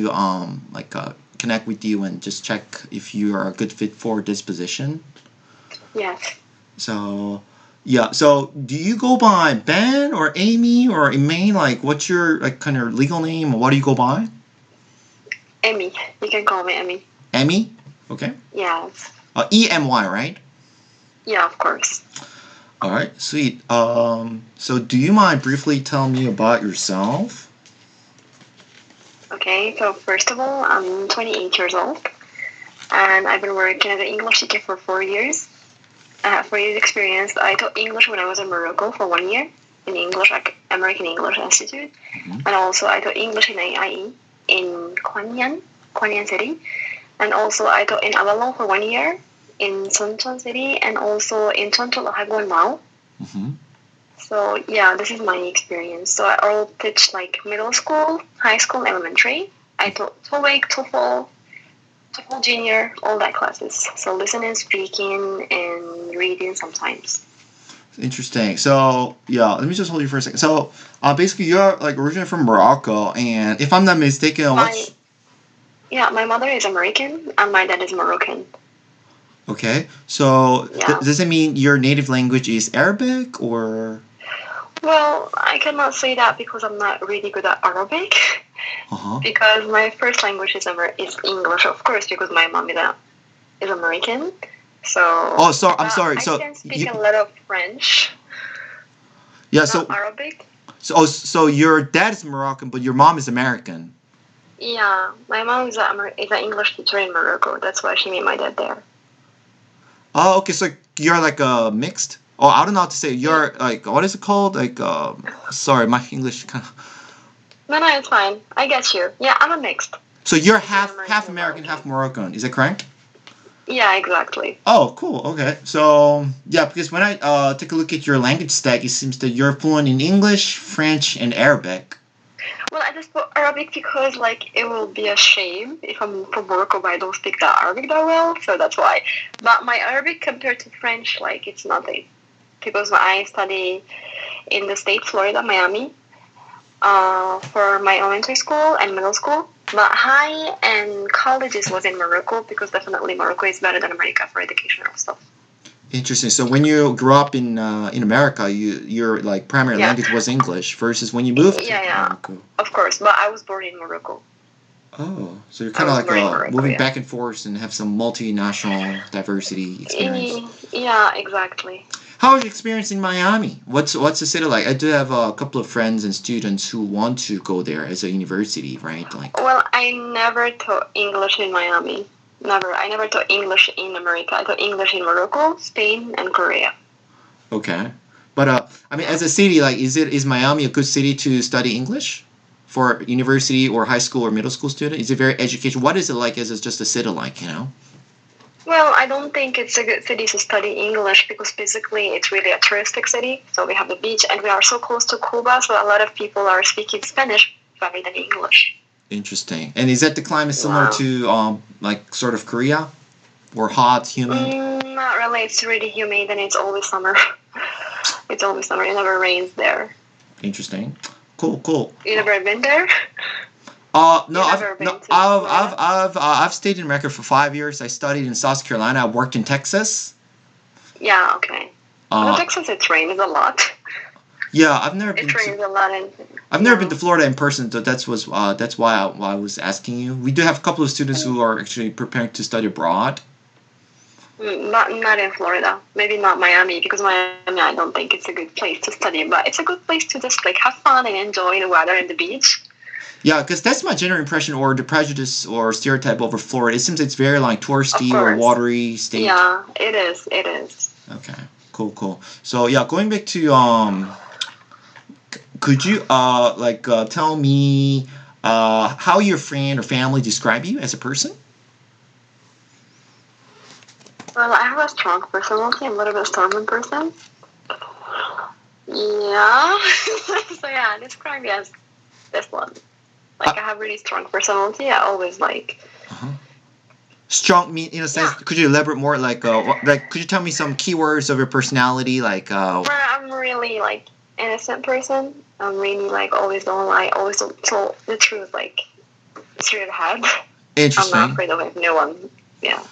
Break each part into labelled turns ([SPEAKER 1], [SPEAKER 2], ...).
[SPEAKER 1] to connect with you and just check if you are a good fit for this position.
[SPEAKER 2] Yes.
[SPEAKER 1] So yeah. So do you go by Ben or Amy or Emaine? Like, what's your kind of legal name? Or what do you go by?
[SPEAKER 2] Emmy. You can call me Emmy.
[SPEAKER 1] Emmy. Okay.
[SPEAKER 2] Yes.
[SPEAKER 1] EMY, right?
[SPEAKER 2] Yeah, of course.
[SPEAKER 1] All right, sweet. So do you mind briefly telling me about yourself?
[SPEAKER 2] Okay, so first of all, I'm 28 years old, and I've been working as an English teacher for 4 years. I have 4 years experience. I taught English when I was in Morocco for 1 year in English, like American English Institute, and also I taught English in AIE in Quanyan City, and also I taught in Avalon for 1 year in Suncheon City, and also in Chonchol Hagwon now. So yeah, this is my experience. So I all teach like middle school, high school, elementary. I taught TOEIC, TOEFL Junior, all that classes. So listening, speaking, and reading sometimes.
[SPEAKER 1] Interesting. So yeah, let me just hold you for a second. So basically, you're like originally from Morocco, and if I'm not mistaken,
[SPEAKER 2] my mother is American and my dad is Moroccan.
[SPEAKER 1] Okay. So does it mean your native language is Arabic or?
[SPEAKER 2] Well, I cannot say that because I'm not really good at Arabic. Because my first language is English, of course, because my mom is American. So.
[SPEAKER 1] Oh, sorry. I'm sorry.
[SPEAKER 2] I can speak a little French.
[SPEAKER 1] Yeah.
[SPEAKER 2] Not Arabic.
[SPEAKER 1] So your dad is Moroccan, but your mom is American.
[SPEAKER 2] Yeah, my mom is an English teacher in Morocco. That's why she made my dad there.
[SPEAKER 1] Oh, okay. So you're like mixed. Oh, I don't know how to say. You're like, what is it called? Like, sorry, my English kind of.
[SPEAKER 2] No, it's fine. I get you. Yeah, I'm a mixed.
[SPEAKER 1] So you're half American, half Moroccan. Is that correct?
[SPEAKER 2] Yeah, exactly.
[SPEAKER 1] Oh, cool. Okay. So yeah, because when I take a look at your language stack, it seems that you're fluent in English, French, and Arabic.
[SPEAKER 2] Well, I just put Arabic because like it will be a shame if I'm from Morocco but I don't speak that Arabic that well, so that's why. But my Arabic compared to French, like it's nothing. Because I study in the state, Florida, Miami, for my elementary school and middle school. But high and colleges was in Morocco because definitely Morocco is better than America for educational stuff.
[SPEAKER 1] Interesting. So when you grew up in America, your like primary language was English versus when you moved to Morocco.
[SPEAKER 2] Of course, but I was born in Morocco.
[SPEAKER 1] Oh, so you're kind of like moving back and forth and have some multinational diversity experience.
[SPEAKER 2] Yeah, exactly.
[SPEAKER 1] How was your experience in Miami? What's the city like? I do have a couple of friends and students who want to go there as a university, right? Like.
[SPEAKER 2] Well, I never taught English in Miami. Never. I never taught English in America. I taught English in Morocco, Spain, and Korea.
[SPEAKER 1] Okay, but I mean, as a city, like, is Miami a good city to study English for university or high school or middle school student? Is it very educational? What is it like as just a city like, you know?
[SPEAKER 2] Well, I don't think it's a good city to study English because basically it's really a touristic city. So we have the beach and we are so close to Cuba, so a lot of people are speaking Spanish rather than English.
[SPEAKER 1] Interesting. And is that the climate similar to like sort of Korea? Or hot, humid?
[SPEAKER 2] Not really. It's really humid and it's always summer. It's always summer. It never rains there.
[SPEAKER 1] Interesting. Cool.
[SPEAKER 2] You never been there?
[SPEAKER 1] No, I've stayed in America for 5 years. I studied in South Carolina. I worked in Texas.
[SPEAKER 2] Yeah, okay. In Texas, it rains a lot.
[SPEAKER 1] Yeah, I've never been.
[SPEAKER 2] It rains a lot.
[SPEAKER 1] I've never been to Florida in person, so that's why I was asking you. We do have a couple of students who are actually preparing to study abroad.
[SPEAKER 2] Not in Florida. Maybe not Miami, because Miami, I don't think it's a good place to study. But it's a good place to just like have fun and enjoy the weather and the beach.
[SPEAKER 1] Yeah, because that's my general impression or the prejudice or stereotype over Florida. It seems it's very like touristy or watery state.
[SPEAKER 2] Yeah, it is.
[SPEAKER 1] Okay, cool. So yeah, going back to could you tell me how your friend or family describe you as a person?
[SPEAKER 2] Well, I have a strong personality. I'm a little bit stubborn person. Yeah. So yeah, describe me as this one. Like I have really strong personality. I always like.
[SPEAKER 1] Strong mean in a sense. Yeah. Could you elaborate more? Like could you tell me some keywords of your personality? Like.
[SPEAKER 2] Well, I'm really like innocent person. I'm really like always don't lie. Always don't tell the truth. Like straight ahead. I'm not
[SPEAKER 1] Interesting.
[SPEAKER 2] afraid of no one. Yeah.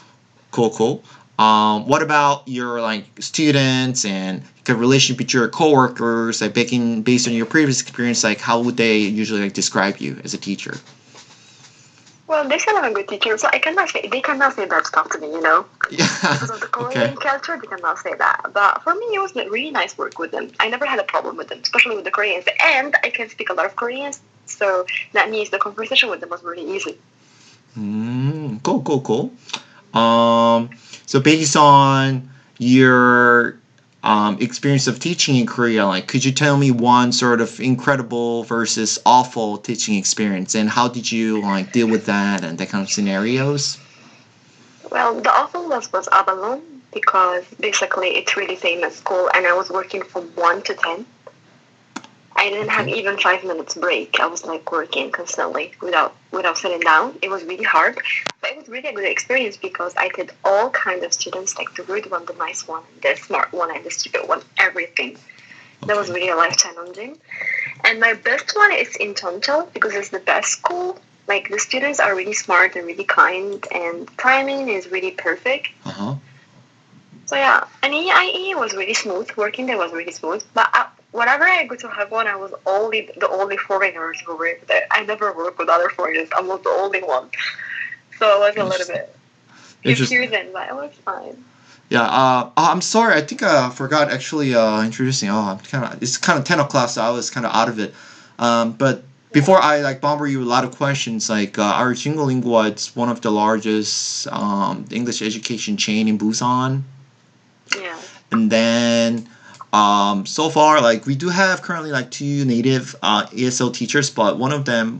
[SPEAKER 1] Cool, cool. What about your like students and the relationship with your coworkers? Like based on your previous experience, like how would they usually like describe you as a teacher?
[SPEAKER 2] Well, they said I'm a good teacher, so they cannot say bad stuff to me,
[SPEAKER 1] Yeah.
[SPEAKER 2] because of the
[SPEAKER 1] Okay.
[SPEAKER 2] Korean culture, they cannot say that. But for me, it was really nice work with them. I never had a problem with them, especially with the Koreans. And I can speak a lot of Korean, so that means the conversation with them was really easy.
[SPEAKER 1] Cool, cool, cool. Um, so based on your experience of teaching in Korea, like, could you tell me one sort of incredible versus awful teaching experience, and how did you like deal with that and that kind of scenarios?
[SPEAKER 2] Well, the awful was Abalone because basically it's really famous school, and I was working from 1 to 10. I didn't have
[SPEAKER 1] Okay.
[SPEAKER 2] even 5 minutes break. I was like working constantly without sitting down. It was really hard, but it was really a good experience because I did all kinds of students, like the rude one, the nice one, the smart one, and the stupid one, everything. That was
[SPEAKER 1] Okay.
[SPEAKER 2] really a life challenging. And my best one is in Tonto because it's the best school. Like the students are really smart and really kind, and timing is really perfect.
[SPEAKER 1] Uh huh.
[SPEAKER 2] So yeah, and EIE was really smooth. Working there was really smooth. But whenever I go to Hagwon, I was the only foreigners who were there. I never worked with other foreigners. I was the only one. So it was a little
[SPEAKER 1] Interesting.
[SPEAKER 2] bit
[SPEAKER 1] Interesting.
[SPEAKER 2] confusing, but it was fine.
[SPEAKER 1] Yeah. I'm sorry. I think I forgot actually introducing. It's kind of 10 o'clock, so I was kind of out of it. But
[SPEAKER 2] Yeah.
[SPEAKER 1] before I like bomber you with a lot of questions, like our Jinglingwa, it's one of the largest English education chain in Busan.
[SPEAKER 2] Yeah.
[SPEAKER 1] And then so far, like we do have currently like two native ESL teachers, but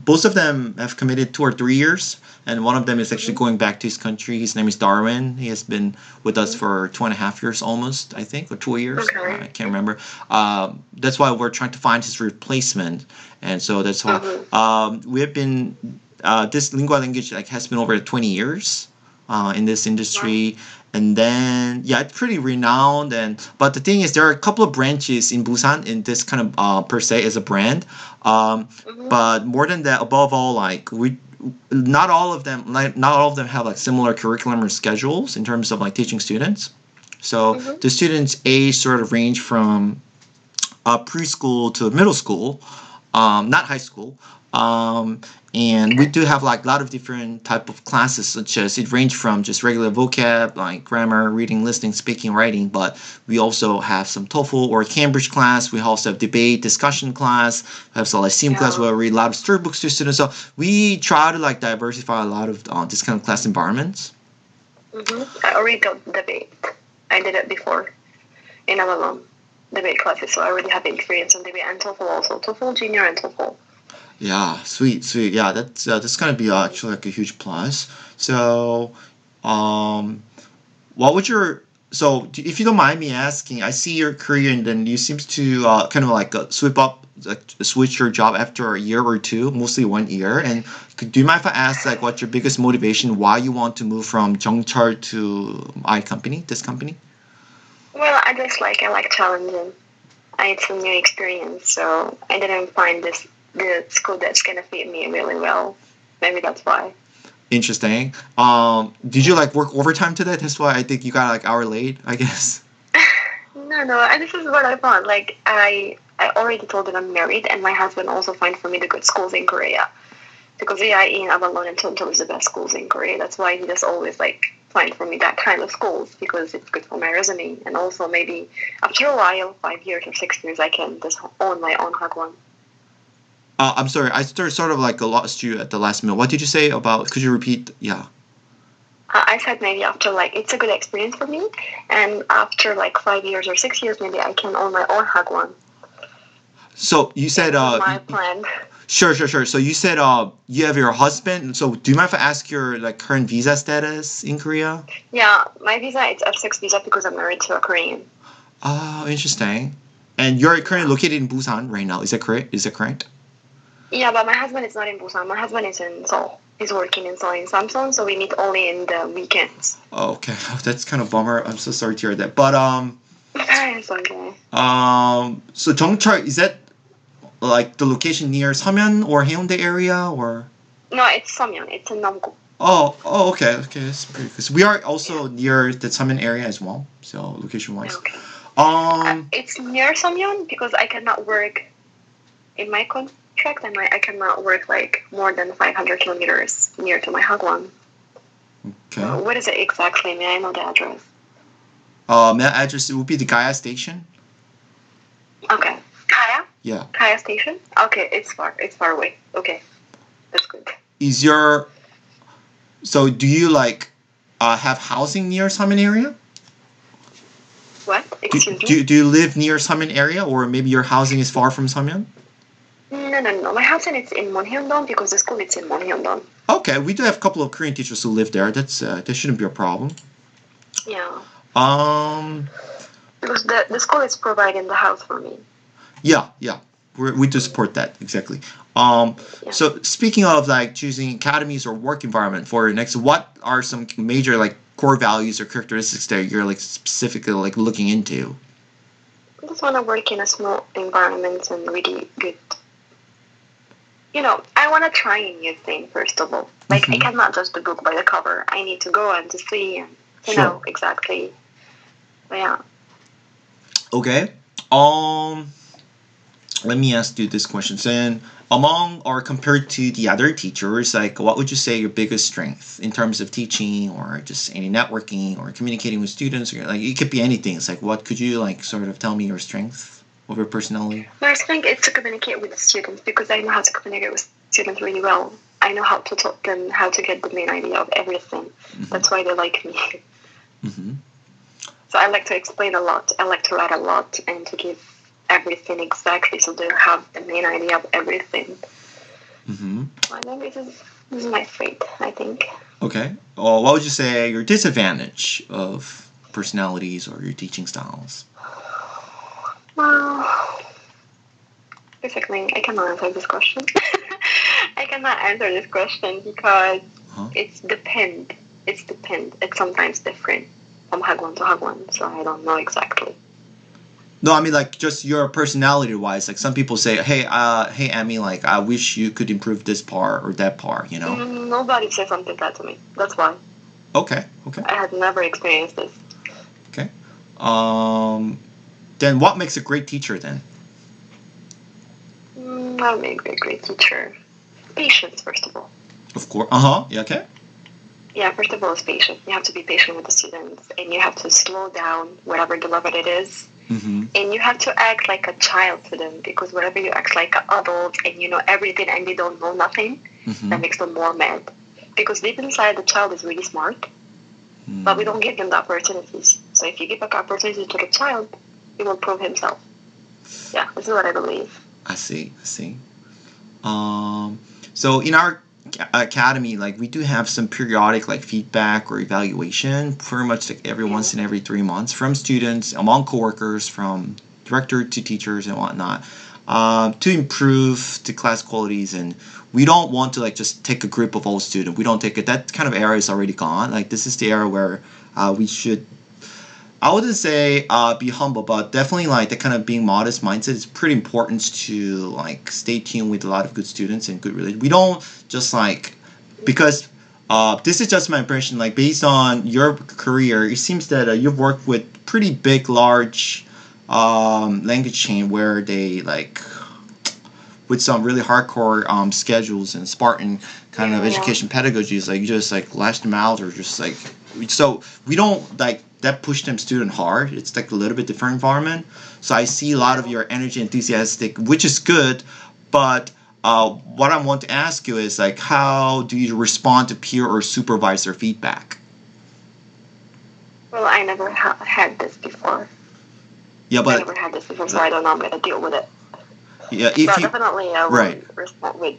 [SPEAKER 1] both of them have committed 2 or 3 years, and one of them is actually
[SPEAKER 2] Mhm.
[SPEAKER 1] going back to his country. His name is Darwin. He has been with us
[SPEAKER 2] Mhm.
[SPEAKER 1] for 2.5 years almost, I think, or 2 years. I
[SPEAKER 2] Okay.
[SPEAKER 1] can't remember. That's why we're trying to find his replacement, and so that's why
[SPEAKER 2] Mhm.
[SPEAKER 1] we have been this lingua language like has been over 20 years in this
[SPEAKER 2] Wow.
[SPEAKER 1] industry. And then yeah, it's pretty renowned. And but the thing is, there are a couple of branches in Busan in this kind of per se as a brand. Um,
[SPEAKER 2] Mhm.
[SPEAKER 1] but more than that, above all, like we not all of them have like similar curriculum or schedules in terms of like teaching students. So
[SPEAKER 2] Mhm.
[SPEAKER 1] the students age sort of range from preschool to middle school, not high school. Um, and we
[SPEAKER 2] Okay.
[SPEAKER 1] do have like a lot of different type of classes, such as it range from just regular vocab like grammar, reading, listening, speaking, writing. But we also have some TOEFL or Cambridge class. We also have debate discussion class. We have some Lyceum class
[SPEAKER 2] Yeah.
[SPEAKER 1] where we read a lot of storybooks to students. So we try to like diversify a lot of this kind of class environments.
[SPEAKER 2] Mhm. I already got debate. I did it before in Avalon debate classes, so I already have experience on debate and TOEFL also. TOEFL Junior and TOEFL.
[SPEAKER 1] Yeah, sweet, sweet. Yeah, that's gonna be
[SPEAKER 2] Mhm.
[SPEAKER 1] actually like a huge plus. So, um, what would your if you don't mind me asking, I see your career and then you seems to kind of like switch your job after a year or two, mostly 1 year. And do you mind if I ask like what's your biggest motivation why you want to move from Jungchar to this company?
[SPEAKER 2] Well, I like challenging. It's a new experience, so I didn't find the school that's gonna fit me really well. Maybe that's why.
[SPEAKER 1] Interesting. Did you
[SPEAKER 2] Yeah.
[SPEAKER 1] like work overtime today? That's why I think you got like hour late, I guess.
[SPEAKER 2] No. And this is what I thought. Like I already told that I'm married, and my husband also find for me the good schools in Korea because AIE in Avalon and Toronto is the best schools in Korea. That's why he just always like find for me that kind of schools because it's good for my resume, and also maybe after a while, 5 years or 6 years, I can just own my own Hagwon.
[SPEAKER 1] I'm sorry, I sort of like lost you at the last minute. What did you say about? Could you repeat? Yeah.
[SPEAKER 2] I said maybe after like it's a good experience for me, and after like 5 years or 6 years, maybe I can own my own Hagwon.
[SPEAKER 1] So you
[SPEAKER 2] Yeah,
[SPEAKER 1] said
[SPEAKER 2] this is my plan.
[SPEAKER 1] sure, sure, sure. So you said you have your husband. So do you mind if I ask your like current visa status in Korea?
[SPEAKER 2] Yeah, my visa it's F6 visa because I'm married to a Korean.
[SPEAKER 1] Oh, interesting. And you're currently
[SPEAKER 2] Yeah.
[SPEAKER 1] located in Busan right now. Is that correct? Is that correct?
[SPEAKER 2] Yeah, but my husband is not in Busan. My husband is in Seoul. He's working in Seoul in Samsung, so we meet only in the weekends.
[SPEAKER 1] Oh, okay. Oh, that's kind of bummer. I'm so sorry to hear that. But
[SPEAKER 2] It's okay.
[SPEAKER 1] so Jongchar is that like the location near Seomen or Haeundae area or?
[SPEAKER 2] No, it's Samyeon. It's in Namgu.
[SPEAKER 1] Okay, that's pretty good. So we are also
[SPEAKER 2] Yeah.
[SPEAKER 1] near the Taman area as well, so location-wise.
[SPEAKER 2] Okay.
[SPEAKER 1] Um,
[SPEAKER 2] It's near Samyeon because I cannot work in my contract. I cannot work like more than 500 kilometers near to my Hagwon.
[SPEAKER 1] okay.
[SPEAKER 2] What is it exactly? May I know the address?
[SPEAKER 1] That address, it would be the Gaia station.
[SPEAKER 2] Okay. Kaya?
[SPEAKER 1] Yeah.
[SPEAKER 2] Kaya Station? Okay, it's far. It's far away. Okay. That's good.
[SPEAKER 1] Is your So do you like have housing near Summon area?
[SPEAKER 2] What?
[SPEAKER 1] Do,
[SPEAKER 2] Excuse
[SPEAKER 1] do,
[SPEAKER 2] me?
[SPEAKER 1] do you live near Summon area, or maybe your housing is far from Summon?
[SPEAKER 2] No. My house it's in Monhyundong because the school is in Monhyundong.
[SPEAKER 1] Okay, we do have a couple of Korean teachers who live there. That shouldn't be a problem.
[SPEAKER 2] Yeah.
[SPEAKER 1] Um,
[SPEAKER 2] Because the school is providing the house for me.
[SPEAKER 1] yeah. We do support that exactly. Um,
[SPEAKER 2] Yeah.
[SPEAKER 1] so speaking of like choosing academies or work environment for your next, what are some major like core values or characteristics that you're like specifically like looking into?
[SPEAKER 2] I just want to work in a small environment and really good. I want to try a new thing first of all. Like I cannot judge the book by the cover. I need to go and to see and to know exactly. But yeah.
[SPEAKER 1] Okay. Let me ask you this question. Then, among or compared to the other teachers, like what would you say your biggest strength in terms of teaching or just any networking or communicating with students? Or like it could be anything. It's like what could you like sort of tell me your strength of your personality?
[SPEAKER 2] My strength is to communicate with the students because I know how to communicate with students really well. I know how to talk them, how to get the main idea of everything. Mm-hmm. That's why they like me.
[SPEAKER 1] Mm-hmm.
[SPEAKER 2] So I like to explain a lot. I like to write a lot and to give everything exactly so they have the main idea of everything.
[SPEAKER 1] Mm-hmm.
[SPEAKER 2] I think this is my fate, I think.
[SPEAKER 1] Okay. Well, what would you say your disadvantage of personalities or your teaching styles?
[SPEAKER 2] Well, basically, I cannot answer this question. I cannot answer this question because it's depend. It's sometimes different from Hagwon to Hagwon, so I don't know exactly.
[SPEAKER 1] No, I mean like just your personality wise. Like some people say, hey, Amy, like I wish you could improve this part or that part.
[SPEAKER 2] Nobody says something like that to me. That's why.
[SPEAKER 1] Okay.
[SPEAKER 2] I had never experienced this.
[SPEAKER 1] Okay. Then what makes a great teacher then?
[SPEAKER 2] What makes a great teacher? Patience, first of all.
[SPEAKER 1] Of course. Yeah. Okay.
[SPEAKER 2] Yeah, first of all, it's patience. You have to be patient with the students, and you have to slow down whatever the level it is.
[SPEAKER 1] Mm-hmm.
[SPEAKER 2] And you have to act like a child to them because whenever you act like an adult and you know everything and they don't know nothing, that makes them more mad. Because deep inside, the child is really smart, but we don't give them the opportunities. So if you give an opportunity to the child, he will prove himself. Yeah, this is what I believe.
[SPEAKER 1] I see. So in our academy, like we do have some periodic like feedback or evaluation, pretty much like every once in every 3 months from students, among coworkers, from director to teachers and whatnot, to improve the class qualities. And we don't want to like just take a group of all students. We don't take it. That kind of era is already gone. Like this is the era where we should. I wouldn't say be humble, but definitely like that kind of being modest mindset is pretty important to like stay tuned with a lot of good students and good relations. We don't just like because this is just my impression. Like based on your career, it seems that you've worked with pretty big, large language chain where they like with some really hardcore schedules and Spartan kind of education pedagogies. Like you just like lash them out or just like so we don't like. That push them student hard. It's like a little bit different environment. So I see a lot of your energy, enthusiastic, which is good. But what I want to ask you is like, how do you respond to peer or supervisor feedback?
[SPEAKER 2] Well, I never had this before.
[SPEAKER 1] Yeah, but
[SPEAKER 2] I never had this before, so I don't know how to deal with it.
[SPEAKER 1] Yeah,
[SPEAKER 2] but definitely I will respond with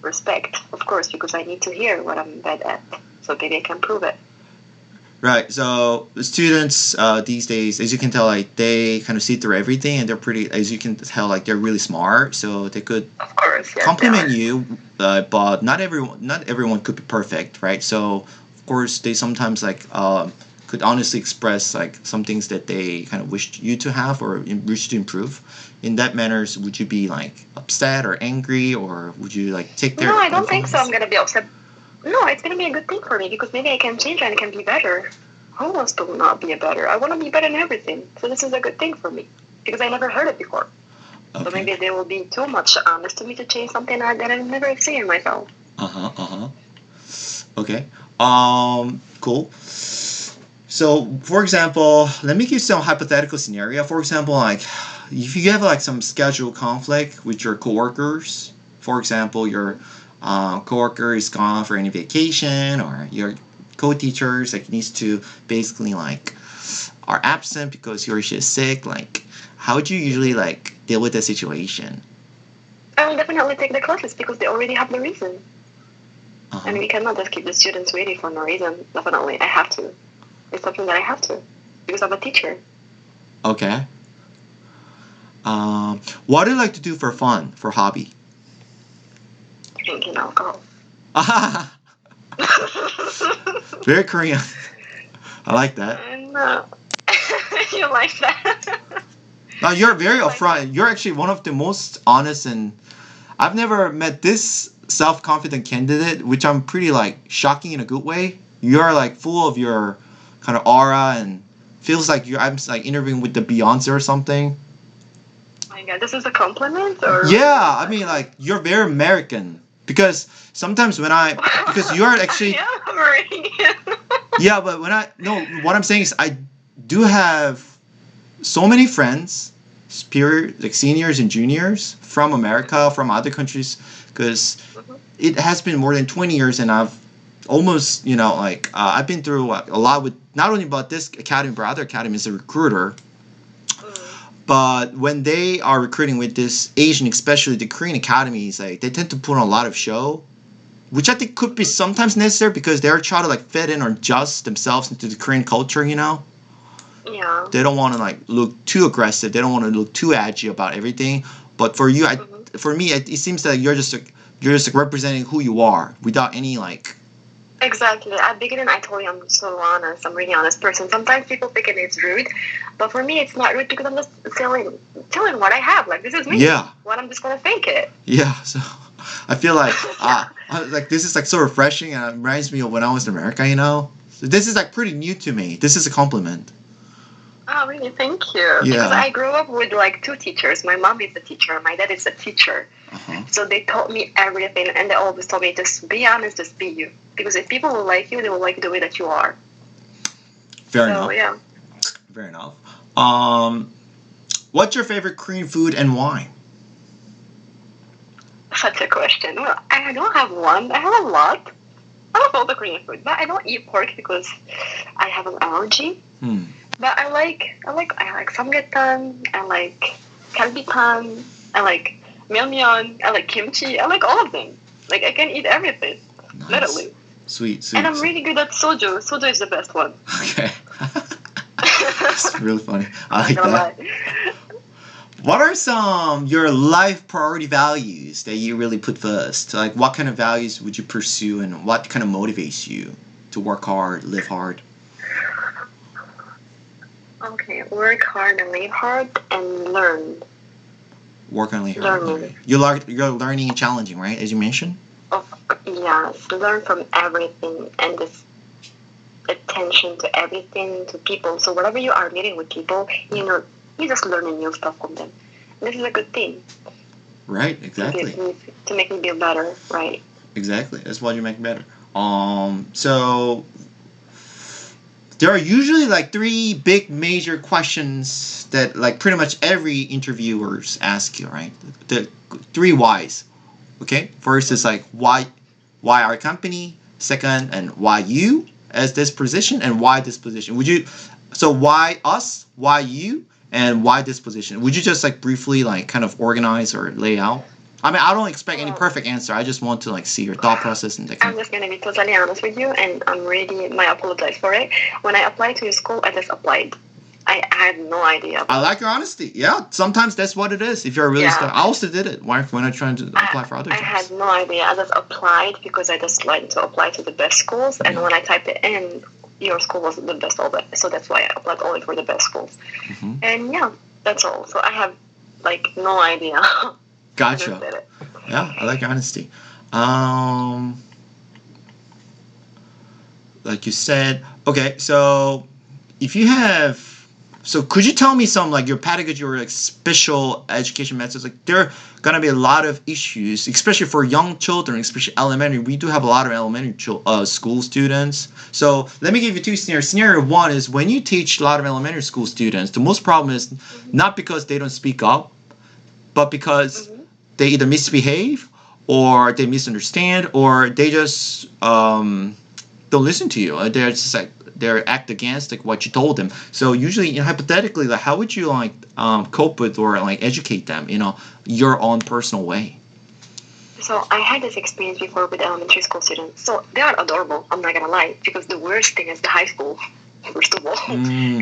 [SPEAKER 2] respect, of course, because I need to hear what I'm bad at, so maybe I can prove it.
[SPEAKER 1] Right. So the students these days, as you can tell, like they kind of see through everything, and they're pretty. As you can tell, like they're really smart. So they could compliment you, but not everyone could be perfect, right? So of course they sometimes like could honestly express like some things that they kind of wished you to have or wish to improve. In that manner, would you be like upset or angry, or would you like take their
[SPEAKER 2] No, I don't think so.
[SPEAKER 1] advice?
[SPEAKER 2] I'm gonna be upset. No, it's gonna be a good thing for me because maybe I can change and I can be better. Who wants to not be better? I want to be better in everything. So this is a good thing for me because I never heard it before.
[SPEAKER 1] Okay.
[SPEAKER 2] So maybe they will be too much honest to me to change something that I've never seen in myself.
[SPEAKER 1] Okay. Cool. So, for example, let me give some hypothetical scenario. For example, like if you have like some schedule conflict with your coworkers, for example, your coworker is gone for any vacation, or your co-teachers like needs to basically like are absent because you're just sick. Like, how would you usually like deal with the situation?
[SPEAKER 2] I will definitely take the classes because they already have the reason. And we cannot just keep the students waiting for no reason. Definitely, I have to. It's something that I have to because I'm a teacher.
[SPEAKER 1] Okay. What do you like to do for fun, for hobby?
[SPEAKER 2] Drinking alcohol.
[SPEAKER 1] Very Korean. I like that.
[SPEAKER 2] And you like that?
[SPEAKER 1] No, you're very upfront. You're actually one of the most honest, and I've never met this self-confident candidate, which I'm pretty like shocking in a good way. You're like full of your kind of aura, and feels like I'm like interviewing with the Beyonce or something.
[SPEAKER 2] Oh my God, this is a compliment, or?
[SPEAKER 1] Yeah, I mean like you're very American, because sometimes because you are actually
[SPEAKER 2] Yeah, American.
[SPEAKER 1] yeah, but what I'm saying is I do have so many friends, like seniors and juniors from America, from other countries, because it has been more than 20 years, and I've almost, I've been through a lot with not only about this academy, but other academies as a recruiter. But when they are recruiting with this Asian, especially the Korean academies, like they tend to put on a lot of show, which I think could be sometimes necessary because they're trying to like fit in or adjust themselves into the Korean culture,
[SPEAKER 2] Yeah.
[SPEAKER 1] They don't want to like look too aggressive. They don't want to look too edgy about everything. But for you, for me, it seems that you're just like representing who you are without any like.
[SPEAKER 2] Exactly. At the beginning, I told you I'm so honest. I'm a really honest person. Sometimes people think it's rude, but for me, it's not rude because I'm just telling what I have. Like, this is me.
[SPEAKER 1] Yeah.
[SPEAKER 2] What I'm just gonna fake it.
[SPEAKER 1] Yeah. So I feel like like this is like so refreshing, and it reminds me of when I was in America. So this is like pretty new to me. This is a compliment.
[SPEAKER 2] Oh, really? Thank you.
[SPEAKER 1] Yeah.
[SPEAKER 2] Because I grew up with like two teachers. My mom is a teacher. My dad is a teacher. So they taught me everything, and they always told me, just be honest, just be you. Because if people will like you, they will like you the way that you are.
[SPEAKER 1] Fair enough.
[SPEAKER 2] Yeah.
[SPEAKER 1] Fair enough. What's your favorite Korean food and why?
[SPEAKER 2] Such a question. Well, I don't have one. I have a lot. I love all the Korean food, but I don't eat pork because I have an allergy. But I like samgyetang. I like galbipan. I like myeon. I like kimchi. I like all of them. Like, I can eat everything.
[SPEAKER 1] Nice.
[SPEAKER 2] Literally.
[SPEAKER 1] Sweet.
[SPEAKER 2] And I'm really good at soju. Soju is the best one.
[SPEAKER 1] Okay. It's really funny. I like that.
[SPEAKER 2] Lie.
[SPEAKER 1] What are some your life priority values that you really put first? Like, what kind of values would you pursue, and what kind of motivates you to work hard, live hard?
[SPEAKER 2] Okay, work hard and live hard and learn.
[SPEAKER 1] Work and live hard.
[SPEAKER 2] Learning.
[SPEAKER 1] You're learning and challenging, right? As you mentioned.
[SPEAKER 2] Yes, learn from everything and just attention to everything, to people. So whenever you are meeting with people, you're just learning new stuff from them. This is a good thing.
[SPEAKER 1] Right, exactly.
[SPEAKER 2] To make me feel better, right?
[SPEAKER 1] Exactly. That's what you make better. So there are usually like 3 big major questions that like pretty much every interviewers ask you, right? The 3 whys. Okay? First is like why our company, second, and why you as this position, and why this position. So why us, why you, and why this position? Would you just like briefly like kind of organize or lay out? I mean, I don't expect any perfect answer. I just want to like see your thought process and
[SPEAKER 2] I'm just gonna be totally honest with you, and I apologize for it. When I applied to your school, I just applied. I had no idea.
[SPEAKER 1] I like your honesty. Yeah, sometimes that's what it is. If you're really I also did it when I'm trying to apply for other jobs.
[SPEAKER 2] I had no idea. I just applied because I just like to apply to the best schools, and when I typed it in, your school was the best of it. So that's why I applied only for the best schools.
[SPEAKER 1] Mm-hmm.
[SPEAKER 2] And yeah, that's all. So I have like no idea.
[SPEAKER 1] Gotcha. Yeah, I like your honesty. Like you said, okay, so if you have, so could you tell me some like your pedagogy or like special education methods? Like there are gonna be a lot of issues, especially for young children, especially elementary. We do have a lot of elementary school students. So let me give you two scenarios. Scenario one is when you teach a lot of elementary school students, the most problem is not because they don't speak up, but because they either misbehave or they misunderstand or they just don't listen to you. They're just like they act against like what you told them. So usually, hypothetically, like how would you like cope with or like educate them? Your own personal way.
[SPEAKER 2] So I had this experience before with elementary school students. So they are adorable. I'm not gonna lie, because the worst thing is the high school. First of all,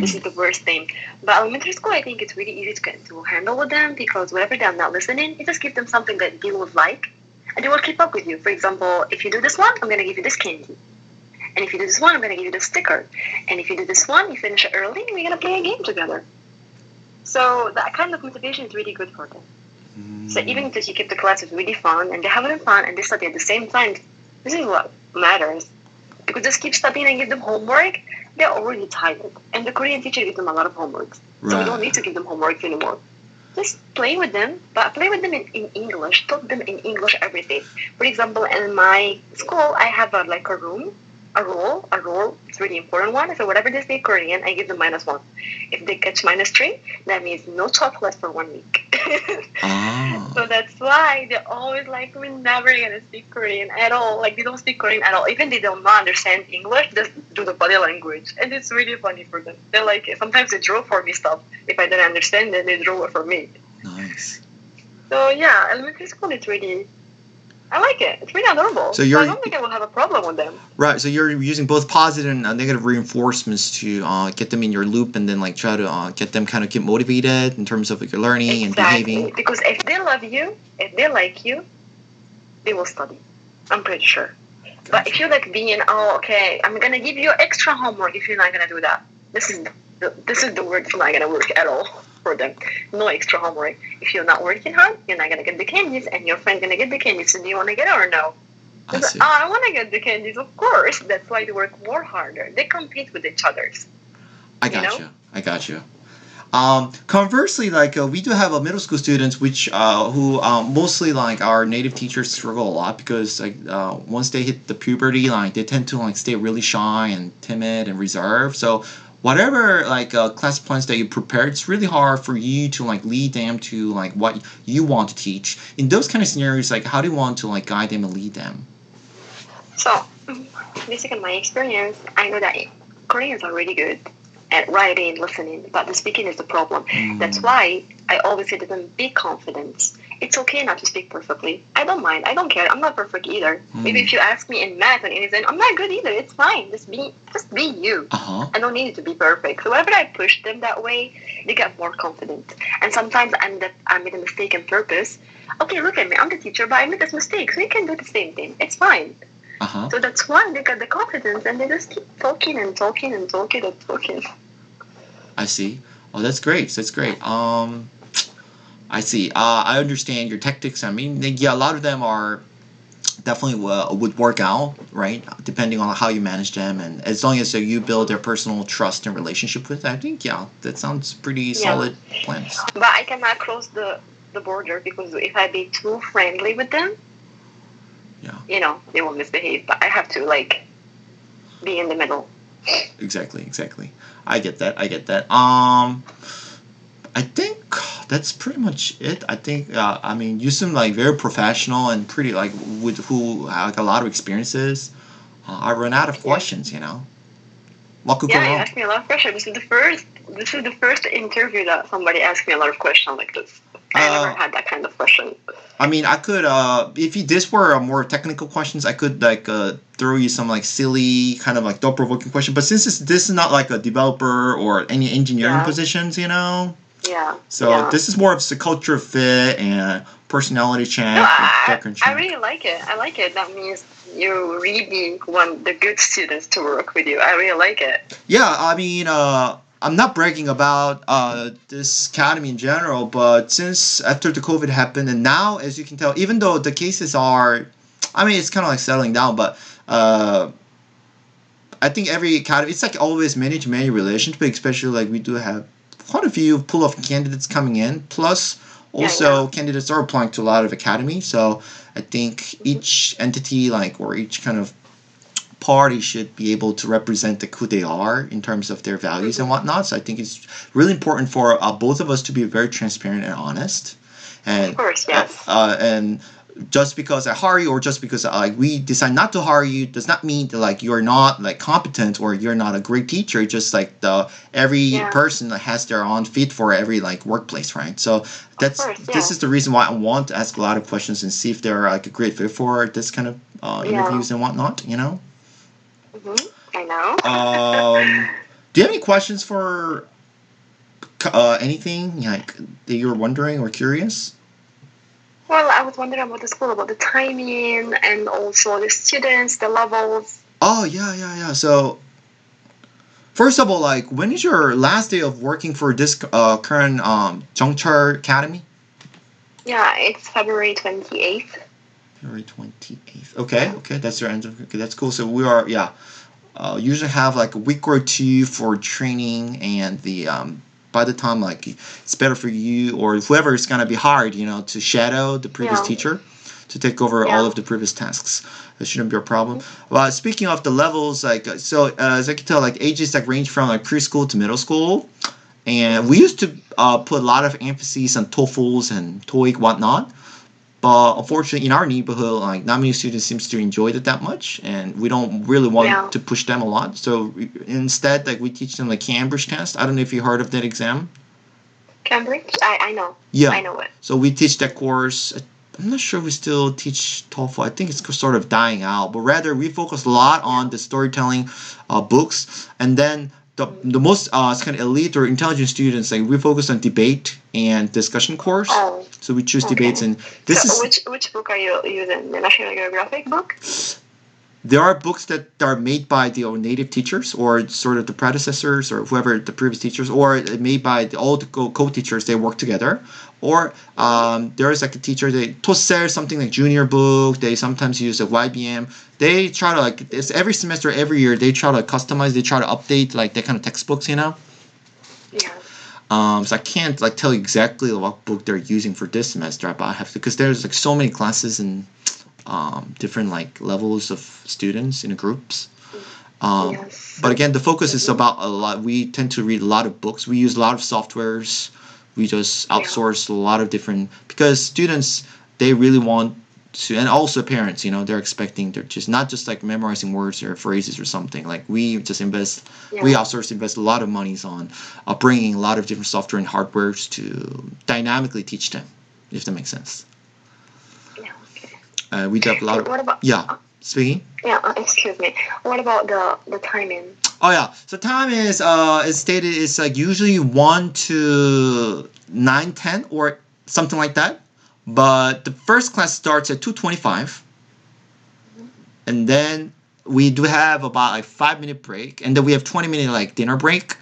[SPEAKER 2] this is the worst thing. But elementary school, I think it's really easy to handle with them because whenever they're not listening, you just give them something that they would like, and they will keep up with you. For example, if you do this one, I'm gonna give you this candy. And if you do this one, I'm going to give you the sticker. And if you do this one, you finish it early, and we're going to play a game together. So that kind of motivation is really good for them. So even if you keep the classes really fun, and they're having fun, and they study at the same time, this is what matters. Because just keep studying and give them homework, they're already tired. And the Korean teacher gives them a lot of homework. Right. So we don't need to give them homework anymore. Just play with them, but play with them in English. Talk them in English every day. For example, in my school, I have a rule. It's a really important one. So whatever they speak Korean, I give them -1. If they catch -3, that means no chocolate for 1 week. So that's why they're always like, we're never going to speak Korean at all. Like, they don't speak Korean at all. Even they don't understand English, just do the body language. And it's really funny for them. They're like, sometimes they draw for me stuff. If I don't understand it, they draw it for me.
[SPEAKER 1] Nice.
[SPEAKER 2] So yeah, elementary school is really... I like it. It's really adorable. So I don't think I will have a problem with them.
[SPEAKER 1] Right. So you're using both positive and negative reinforcements to get them in your loop, and then like try to get them kind of get motivated in terms of like, your learning and behaving.
[SPEAKER 2] Because if they love you, if they like you, they will study. I'm pretty sure. Gotcha. But if you're like being, okay, I'm gonna give you extra homework if you're not gonna do that. This is the word. It's not gonna work at all for them. No extra homework. If you're not working hard, you're not gonna get the candies, and your friend's gonna get the candies. So do you want to get it or no? I want to get the candies, of course. That's why they work more harder. They compete with each other.
[SPEAKER 1] I got you. Conversely, like we do have middle school students, which who mostly like our native teachers struggle a lot because like once they hit the puberty, like they tend to like stay really shy and timid and reserved. So whatever like class plans that you prepare, it's really hard for you to like lead them to like what you want to teach. In those kind of scenarios, like how do you want to like guide them and lead them?
[SPEAKER 2] So, basically, in my experience, I know that Koreans are really good at writing, listening, but the speaking is the problem. That's why I always say to them, be confident. It's okay not to speak perfectly. I don't mind. I don't care. I'm not perfect either. Maybe if you ask me in math and anything, I'm not good either. It's fine. Just be you. I don't need you to be perfect. So whenever I push them that way, they get more confident. And sometimes I made a mistake on purpose. Okay, look at me. I'm the teacher, but I made this mistake. So you can do the same thing. It's fine. So that's why they got the confidence, and they just keep talking and talking and talking and talking.
[SPEAKER 1] I see. Oh, that's great. I see. I understand your tactics. I mean, yeah, a lot of them are definitely would work out, right? Depending on how you manage them, and as long as you build their personal trust and relationship with, I think, yeah, that sounds pretty solid plans.
[SPEAKER 2] But I cannot cross the border because if I be too friendly with them, they will misbehave. But I have to like be in the middle.
[SPEAKER 1] Exactly. I get that. I think that's pretty much it. I think, I mean, you seem like very professional and pretty like who like a lot of experiences. I run out of questions, What could go wrong?
[SPEAKER 2] You asked me a lot of questions. This is the first interview that somebody asked me a lot of questions like this. I never had that kind of question.
[SPEAKER 1] I mean, I could, if this were more technical questions, I could like throw you some like silly kind of like thought-provoking question. But since this is not like a developer or any engineering positions,
[SPEAKER 2] Yeah.
[SPEAKER 1] So
[SPEAKER 2] Yeah.
[SPEAKER 1] this is more of the culture fit and personality check.
[SPEAKER 2] No,
[SPEAKER 1] Background
[SPEAKER 2] I
[SPEAKER 1] check.
[SPEAKER 2] really like it. I like it. That means you really want the good students to work with you. I really like it.
[SPEAKER 1] Yeah, I mean, I'm not bragging about this academy in general, but since after the COVID happened, and now, as you can tell, even though the cases are, I mean, it's kind of like settling down, but I think every academy, it's like always many-to-many relationship, especially like we do have quite a few pool of candidates coming in, plus also candidates are applying to a lot of academies, so I think each entity, like, or each kind of party should be able to represent who they are in terms of their values and whatnot. So I think it's really important for both of us to be very transparent and honest. And
[SPEAKER 2] Of course, yes.
[SPEAKER 1] And just because I hire you, or just because like we decide not to hire you, does not mean that like you're not like competent or you're not a great teacher. It's just like every person has their own fit for every like workplace, right? So this is the reason why I want to ask a lot of questions and see if they're like a great fit for this kind of interviews and whatnot. You know.
[SPEAKER 2] I know.
[SPEAKER 1] Do you have any questions for anything like that you're wondering or curious?
[SPEAKER 2] Well, I was wondering about the school, about the timing, and also the students, the levels.
[SPEAKER 1] Oh, yeah. So, first of all, like, when is your last day of working for this current Jeongchul Academy?
[SPEAKER 2] Yeah, it's February 28th.
[SPEAKER 1] February 28th. Okay, that's your end of. Okay, that's cool. So we are, usually have like a week or two for training, and the by the time like it's better for you or whoever is gonna be hired, to shadow the previous teacher, to take over all of the previous tasks. That shouldn't be a problem. Well, speaking of the levels, like as I can tell, like ages like range from like preschool to middle school, and we used to put a lot of emphasis on TOEFLs and TOEIC whatnot. But unfortunately, in our neighborhood, like not many students seems to enjoy it that much, and we don't really want to push them a lot. So instead, like we teach them like Cambridge test. I don't know if you heard of that exam.
[SPEAKER 2] Cambridge, I know.
[SPEAKER 1] Yeah,
[SPEAKER 2] I know it.
[SPEAKER 1] So we teach that course. I'm not sure we still teach TOEFL. I think it's sort of dying out, but rather we focus a lot on the storytelling books, and then the most kind of elite or intelligent students, like we focus on debate and discussion course.
[SPEAKER 2] Oh.
[SPEAKER 1] So we choose debates, and this is
[SPEAKER 2] which book are you using? The National Geographic book?
[SPEAKER 1] There are books that are made by the native teachers or sort of the predecessors or whoever the previous teachers, or made by all the co-teachers. They work together. Or there is like a teacher, they sell something like junior book. They sometimes use a YBM. They try to like it's every semester, every year. They try to customize. They try to update like that kind of textbooks,
[SPEAKER 2] Yeah.
[SPEAKER 1] So I can't like tell you exactly what book they're using for this semester, but I have to because there's like so many classes and different like levels of students in the groups. But again, the focus is about a lot. We tend to read a lot of books. We use a lot of softwares. We just outsource a lot of different because students they really want to, and also parents. They're expecting they're just not just like memorizing words or phrases or something. Like we just invest, we invest a lot of monies on bringing a lot of different software and hardwares to dynamically teach them, if that makes sense. We do have a lot of.
[SPEAKER 2] What about,
[SPEAKER 1] speaking.
[SPEAKER 2] Excuse me. What about the timing?
[SPEAKER 1] Oh yeah, so time is as stated is like usually 1 to 9:10 or something like that. But the first class starts at 2:25, and then we do have about like 5-minute break, and then we have 20-minute like dinner break.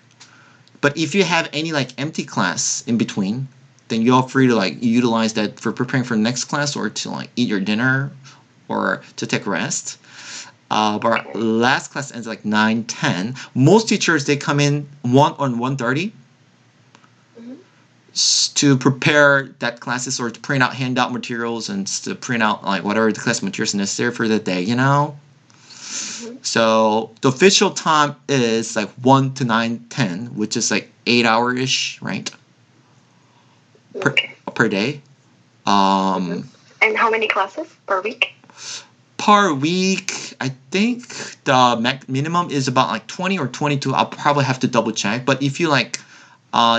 [SPEAKER 1] But if you have any like empty class in between, then you're free to like utilize that for preparing for the next class or to like eat your dinner or to take a rest. But our last class ends like 9:10. Most teachers they come in 1:30 to prepare that classes or to print out handout materials and to print out like whatever the class materials necessary for the day. So the official time is like 1 to 9:10, which is like 8 hour-ish, right? Per day.
[SPEAKER 2] And how many classes per week?
[SPEAKER 1] Per week, I think the minimum is about like 20 or 22. I'll probably have to double check. But if you like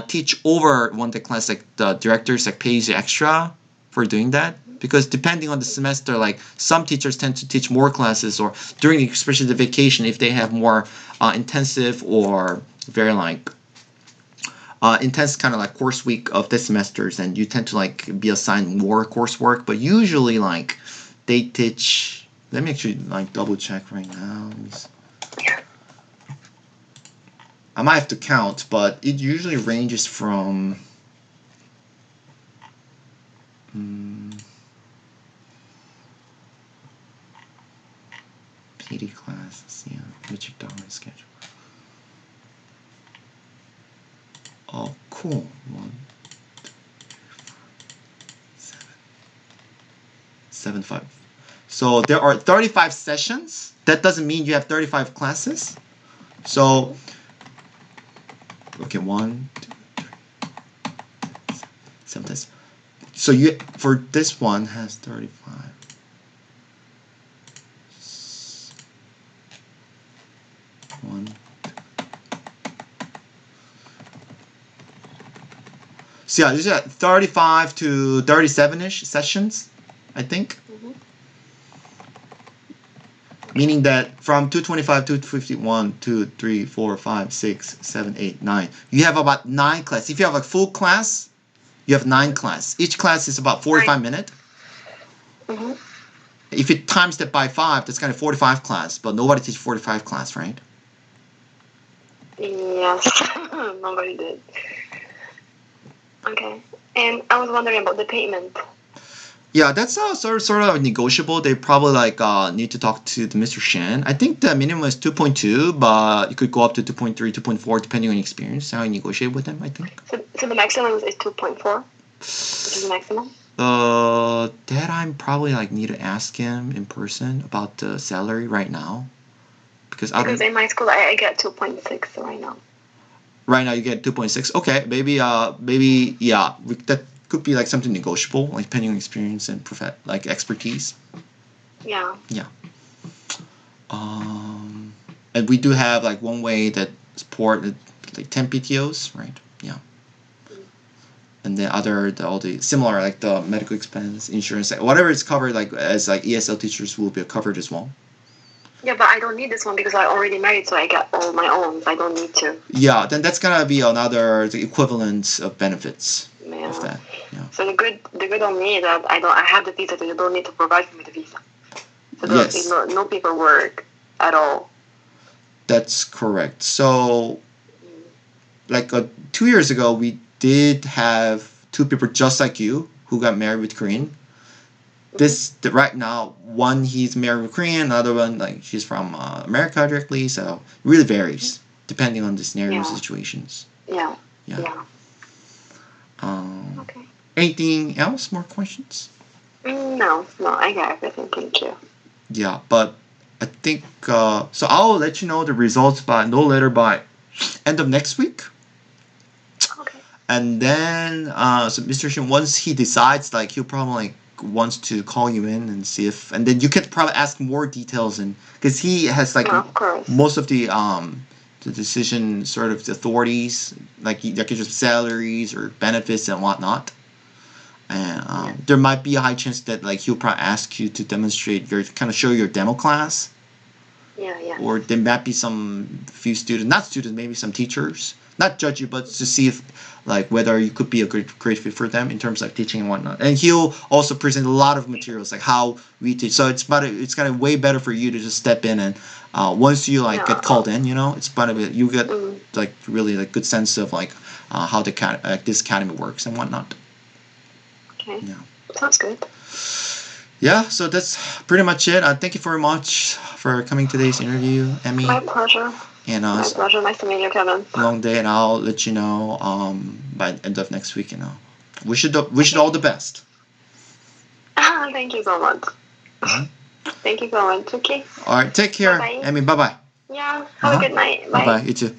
[SPEAKER 1] teach over one day class, like the directors like pays you extra for doing that. Because depending on the semester, like some teachers tend to teach more classes, or during especially the vacation, if they have more intensive or very like intense kind of like course week of this semesters, and you tend to like be assigned more coursework. But usually, like they teach. Let me actually like double check right now. I might have to count, but it usually ranges from. 80 classes, yeah. Let me check the hourly schedule. Oh, cool. 1, 2, 7, 7, 5. So there are 35 sessions. That doesn't mean you have 35 classes. So, okay, 1, 2, 3, 7. So you for this one has 35. So yeah, these are 35 to 37-ish sessions, I think. Meaning that from 225 to 251, 2, 3, 4, 5, 6, 7, 8, 9. You have about 9 classes. If you have a full class, you have 9 classes. Each class is about 45 minutes. If you times that by 5, that's kind of 45 class. But nobody teaches 45 class, right?
[SPEAKER 2] Yes, nobody did. Okay, and I was wondering about the payment.
[SPEAKER 1] Yeah, that's sort of negotiable. They probably like need to talk to the Mr. Shen. I think the minimum is 2.2, but you could go up to 2.3, 2.4 depending on your experience. How you negotiate with them, I think.
[SPEAKER 2] So the maximum is 2.4. Which is the maximum.
[SPEAKER 1] That I'm probably like need to ask him in person about the salary right now, because
[SPEAKER 2] in my school I get 2.6 right now.
[SPEAKER 1] Right now you get 2.6. Okay, maybe yeah, that could be like something negotiable, like depending on experience and like expertise.
[SPEAKER 2] Yeah.
[SPEAKER 1] Yeah. And we do have like one way that support like 10 PTOs, right? Yeah. And then all the similar like the medical expense, insurance, whatever is covered like as like ESL teachers will be covered as well.
[SPEAKER 2] Yeah, but I don't need this one because I already married, so I get all my own. So I don't need to.
[SPEAKER 1] Yeah, then that's gonna be the equivalent of benefits of that. Yeah.
[SPEAKER 2] So the good on me is that I have the visa, so you don't need to provide for me the visa. So
[SPEAKER 1] yes.
[SPEAKER 2] No paperwork at all.
[SPEAKER 1] That's correct. So, like 2 years ago, we did have 2 people just like you who got married with Korean. Right now, one he's married with Korean, another one like she's from America directly. So it really varies depending on the scenario situations.
[SPEAKER 2] Yeah.
[SPEAKER 1] Okay. Anything else? More questions?
[SPEAKER 2] No, I got everything. Thank you.
[SPEAKER 1] Yeah, but I think so. I'll let you know the results by no later by end of next week.
[SPEAKER 2] Okay.
[SPEAKER 1] And then so Mr. Shin, once he decides, like he'll probably wants to call you in and see if, and then you could probably ask more details, and because he has like most of the decision sort of the authorities, like just salaries or benefits and whatnot. And there might be a high chance that like he'll probably ask you to demonstrate show your demo class.
[SPEAKER 2] Yeah.
[SPEAKER 1] Or there might be few students, maybe some teachers, not judge you, but to see if like whether you could be a great fit for them in terms of teaching and whatnot. And he'll also present a lot of materials like how we teach. So it's kind of way better for you to just step in and once you get called in, it's about you get like really like good sense of like how this academy works and whatnot.
[SPEAKER 2] Okay. Yeah. Sounds good.
[SPEAKER 1] Yeah, so that's pretty much it. Thank you very much for coming to today's interview, Emmy.
[SPEAKER 2] My pleasure.
[SPEAKER 1] And
[SPEAKER 2] my pleasure. Nice to meet you, Kevin.
[SPEAKER 1] Long day, and I'll let you know by the end of next week. Wish you all the best.
[SPEAKER 2] Thank you so much. Mm-hmm. Thank you so much. Okay.
[SPEAKER 1] All right, take care,
[SPEAKER 2] bye-bye.
[SPEAKER 1] Emmy. Bye bye.
[SPEAKER 2] Yeah. Have a good night. Bye.
[SPEAKER 1] Bye bye. You too.